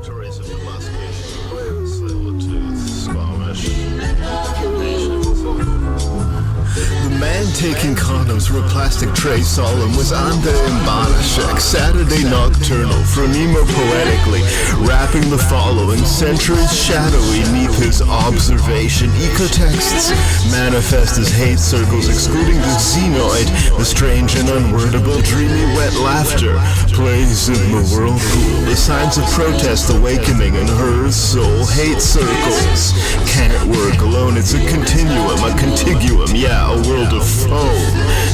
Introductories of classification, saber-tooth, Squamish, Nations. The man taking condoms from a plastic tray solemn was Ande Mbanashek, Saturday Nocturnal, Phronimo poetically, rapping the following, centuries shadowy neath his observation. Ecotexts manifest as hate circles, excluding the xenoid, the strange and unwordable, dreamy wet laughter, plays in the whirlpool, the signs of protest awakening in her soul. Hate circles can't work alone, it's a continuum, a contiguum, yeah, a world of foam.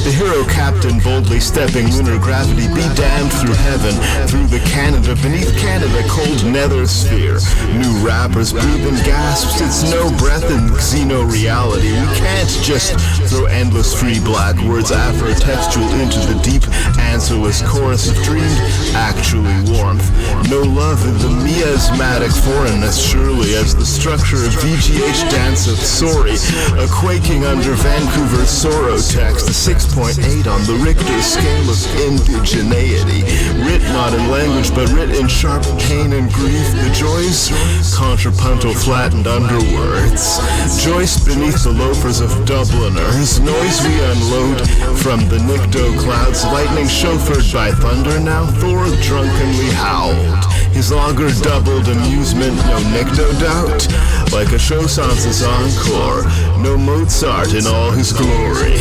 The hero captain boldly stepping lunar gravity, be damned through heaven, through the Canada, beneath Canada, cold nether sphere. New rappers breathe in gasps, it's no breath in Xeno reality. We can't just throw endless free black words Afro-textual into the deep, answerless chorus of dreamed, actually warmth. No love in the miasmatic foreignness, surely as the structure of VGH danceth sorry, a quaking under Vancouver's sorrow text, a 6.8 on the Richter scale of indigeneity. Writ not in language, but writ in sharp pain and grief. The joys, contrapuntal flattened underwords. Joyce beneath the loafers of Dubliners. Noise we unload from the Nicto clouds. Lightning chauffeured by thunder, now Thor drunkenly howled. His auger doubled amusement, no Nicto doubt. Like a Chaussance's encore, no Mozart in all his glory.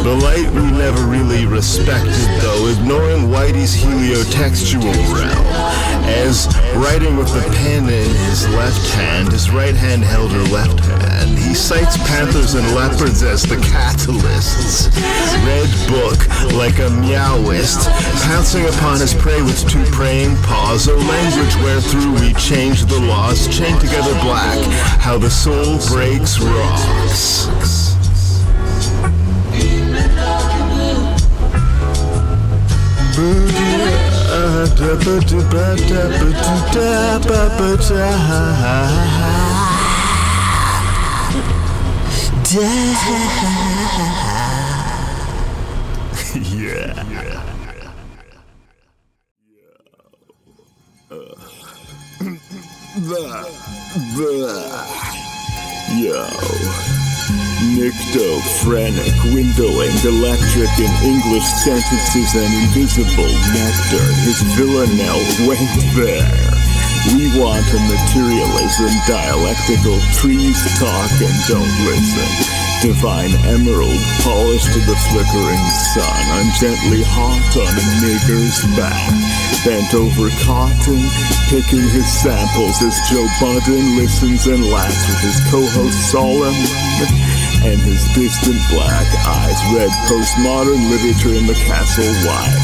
The light we never really respected, though, ignoring Whitey's heliotextual realm. As writing with the pen in his left hand, his right hand held her left hand. He cites panthers and leopards as the catalysts. Red book, like a meowist, pouncing upon his prey with two praying paws. A language wherethrough we change the laws, chained together black, how the soul breaks rocks. Yo. Nictophrenic, windowing, electric in English sentences and invisible nectar. His villanelle went there. We want a materialism, dialectical trees talk and don't listen. Divine emerald, polished to the flickering sun. I'm gently hot on a nigger's back. Bent over cotton, picking his samples as Joe Budden listens and laughs with his co-host Solemn and his distant black eyes. Read postmodern literature in the castle wide.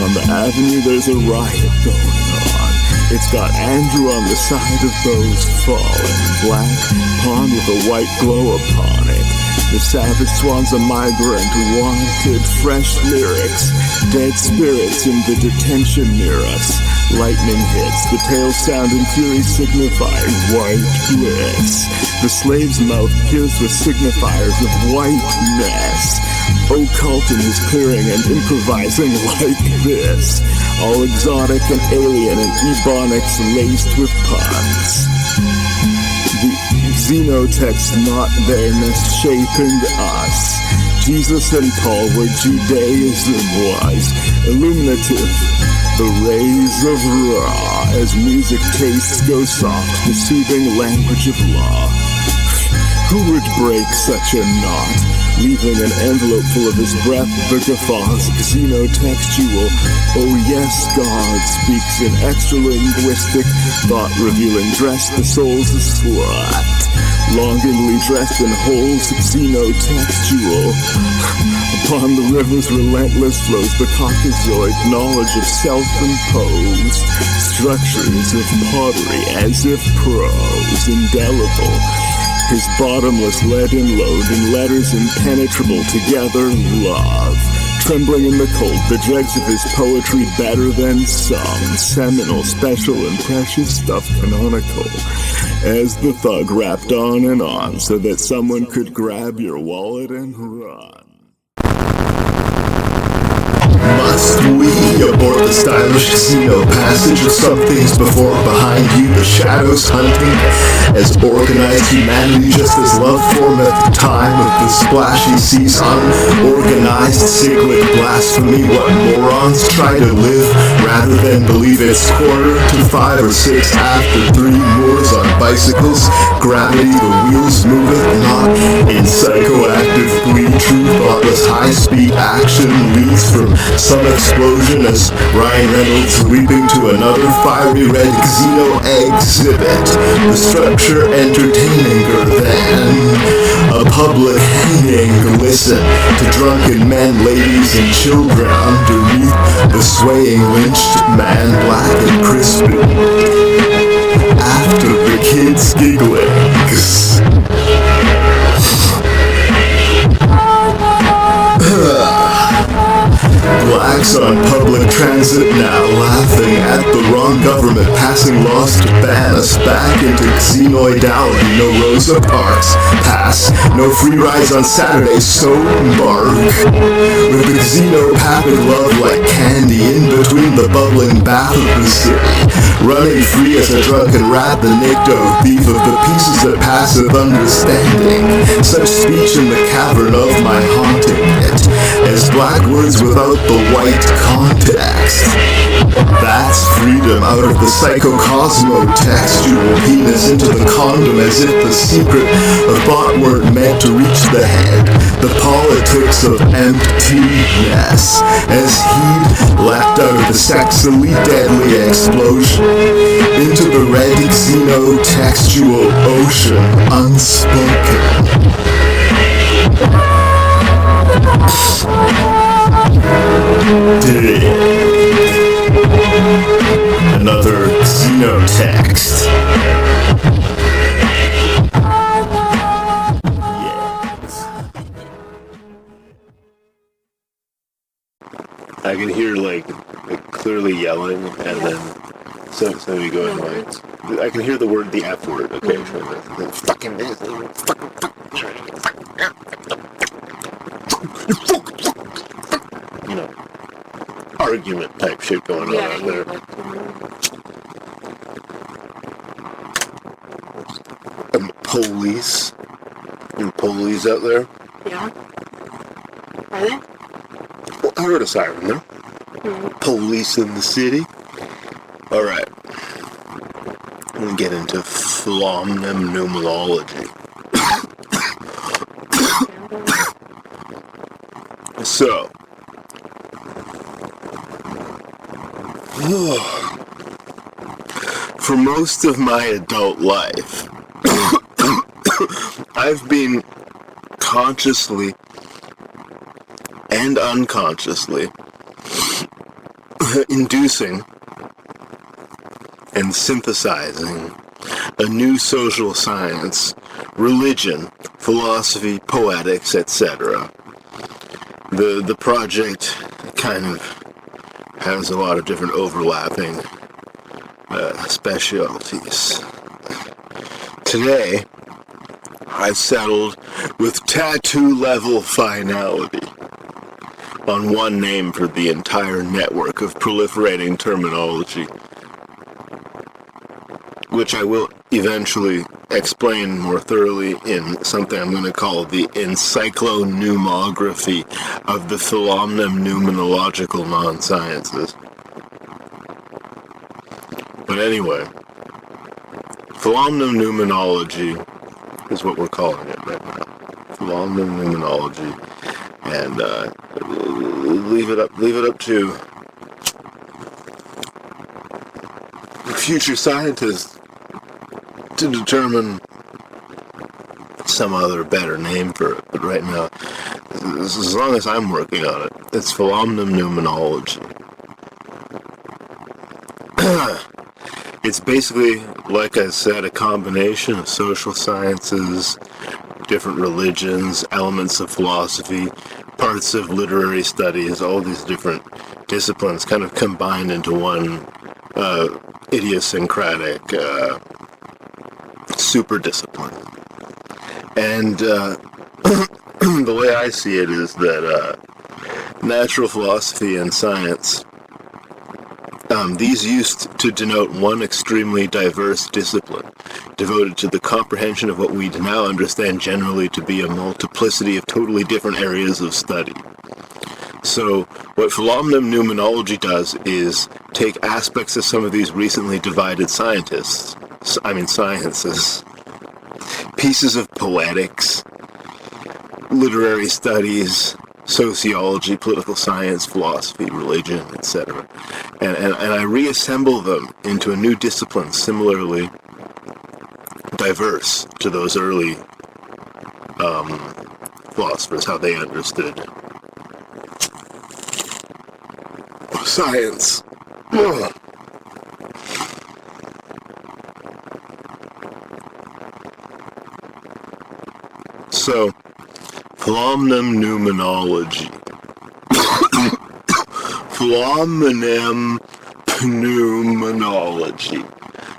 On the avenue there's a riot going on. It's got Andrew on the side of those fallen. Black pond with a white glow upon it. The savage swan's a migrant, wanted fresh lyrics. Dead spirits in the detention near us. Lightning hits, the tail sound and fury signifying white bliss. The slave's mouth pierced with signifiers of whiteness. Occult in his clearing and improvising like this. All exotic and alien and ebonics laced with puns. The xenotext not theirness shaping us. Jesus and Paul where Judaism was. Illuminative, the rays of Ra. As music tastes go soft, the soothing language of law. Who would break such a knot? Leaving an envelope full of his breath, the guffaws, xenotextual. Oh yes, God speaks in extra-linguistic, thought-revealing dress, the soul's a slut. Longingly dressed in holes, xenotextual. Upon the river's relentless flows, the Caucasoid knowledge of self-imposed structures of pottery, as if prose, indelible. His bottomless leaden load in letters impenetrable together, love. Trembling in the cold, the dregs of his poetry better than some. Seminal, special, and precious stuff canonical. As the thug rapped on and on, so that someone could grab your wallet and run. Must we abort the stylish Xeno passage of some things before or behind you, the shadows hunting as organized humanity, just as love formed at the time of the splashy seas. Unorganized cyclic blasphemy, what morons try to live rather than believe it's quarter to 5 or 6 after 3 Moors on bicycles. Gravity, the wheels moveth not in psychoactive glee. True thoughtless high-speed action leads from some explosion as Ryan Reynolds leaping to another fiery red Xeno exhibit. The structure entertaininger than a public hanging. Listen to drunken men, ladies, and children underneath the swaying lynched man, black and crispy. After the kids giggling. Blacks on public transit now, laughing at the wrong government passing laws to ban us back into xenoidality. No Rosa Parks pass, no free rides on Saturdays, so bark. With the xenopathic love like candy in between the bubbling bath of the city. Running free as a drunken rat, the nicto thief of the pieces that passive understanding. Such speech in the cavern of my haunting it, as black words without the white context. That's freedom out of the psychocosmo textual penis into the condom, as if the secret of thought weren't meant to reach the head. The politics of emptiness, as he'd leapt out of the sexily deadly explosion into the red xenotextual ocean, unspoken. Another xenotext. Yes. I can hear like clearly yelling, and then somebody going like, I can hear the word, the F word occasionally. Fucking this, fucking. You know, argument type shit going on out there. Police. And police out there. Yeah. Are they? Well, I heard a siren there. Police in the city. Alright. I'm gonna get into Philomnempneumenology. So, for most of my adult life, I've been consciously and unconsciously inducing and synthesizing a new social science, religion, philosophy, poetics, etc. The project kind of has a lot of different overlapping specialties. Today, I've settled with tattoo-level finality on one name for the entire network of proliferating terminology, which I will eventually explain more thoroughly in something I'm going to call the encyclopneumography of the Philomnempneumenological non-sciences. But anyway, Philomnempneumenology is what we're calling it right now. Philomnempneumenology, and leave it up to future scientists to determine some other better name for it. But right now, as long as I'm working on it, it's Philomnempneumenology. It's basically, like I said, a combination of social sciences, different religions, elements of philosophy, parts of literary studies, all these different disciplines kind of combined into one idiosyncratic super discipline. And the way I see it is that natural philosophy and science. These used to denote one extremely diverse discipline, devoted to the comprehension of what we now understand generally to be a multiplicity of totally different areas of study. So, what Philomnempneumenology does is take aspects of some of these recently divided sciences, pieces of poetics, literary studies, sociology, political science, philosophy, religion, etc. And I reassemble them into a new discipline similarly diverse to those early philosophers, how they understood science. So, Philomnempneumenology. Philomnempneumenology.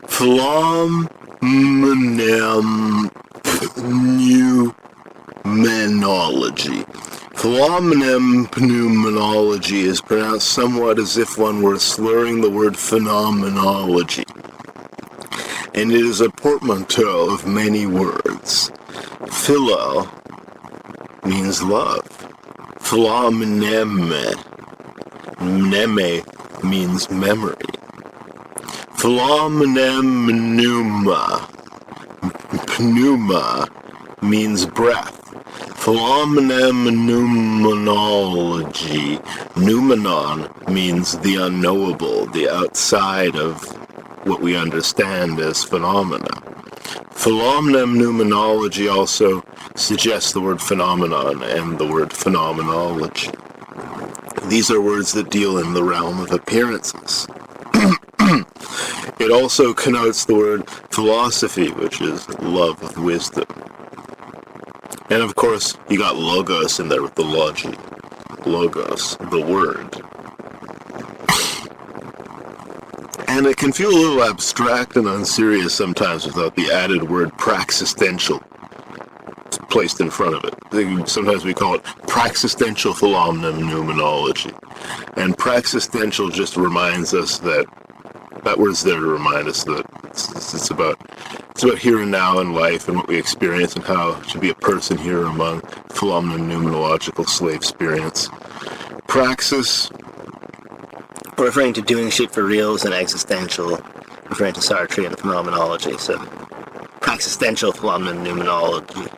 Philomnempneumenology. Philomnempneumenology is pronounced somewhat as if one were slurring the word phenomenology. And it is a portmanteau of many words. Philo means love. Philomneme means memory. Philomnempneuma means breath. Philomnempneumenology, noumenon means the unknowable, the outside of what we understand as phenomena. Philomnempneumenology also suggests the word phenomenon and the word phenomenology. These are words that deal in the realm of appearances. It also connotes the word philosophy, which is love of wisdom. And of course, you got logos in there with the logi. Logos, the word. And it can feel a little abstract and unserious sometimes without the added word praxistential placed in front of it. Sometimes we call it praxistential philomnempneumenology. And praxistential just reminds us that word's there to remind us that it's about here and now in life and what we experience and how to be a person here among philomnempneumenological slave experience. Praxis, referring to doing shit for reals, and existential, referring to Sartre and phenomenology. So, praxistential philomnempneumenology.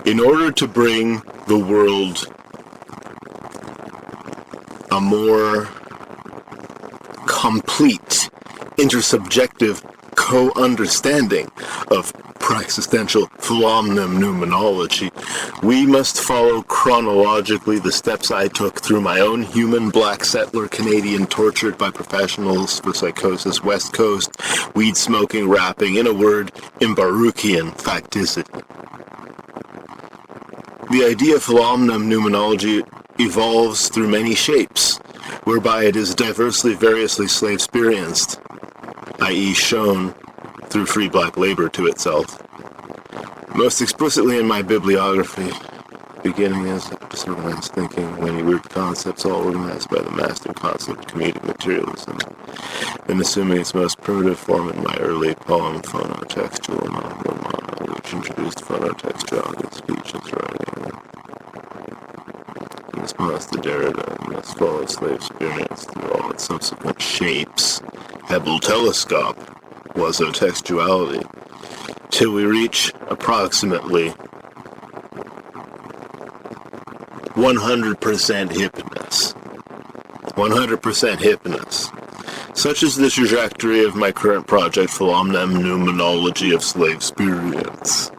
In order to bring the world a more complete, intersubjective co-understanding of praxistential philomnempneumenology, we must follow chronologically the steps I took through my own human black settler Canadian tortured by professionals for psychosis West Coast, weed smoking, rapping, in a word, Imbarukian facticity. The idea of philomnempneumenology evolves through many shapes, whereby it is diversely, variously slave-experienced, i.e. shown through free black labor to itself. Most explicitly in my bibliography, beginning as disorganized thinking, many weird concepts all organized by the master concept comedic materialism, then assuming its most primitive form in my early poem, Phonotextual Monomana, which introduced phonotextuality, speech and writing. In response to Derrida, must follow slave experience through all its subsequent shapes, Hubble telescope, wasotextuality, till we reach approximately 100% hippiness. 100% hippiness. Such is the trajectory of my current project, Philomnempneumenology of Slave Experience.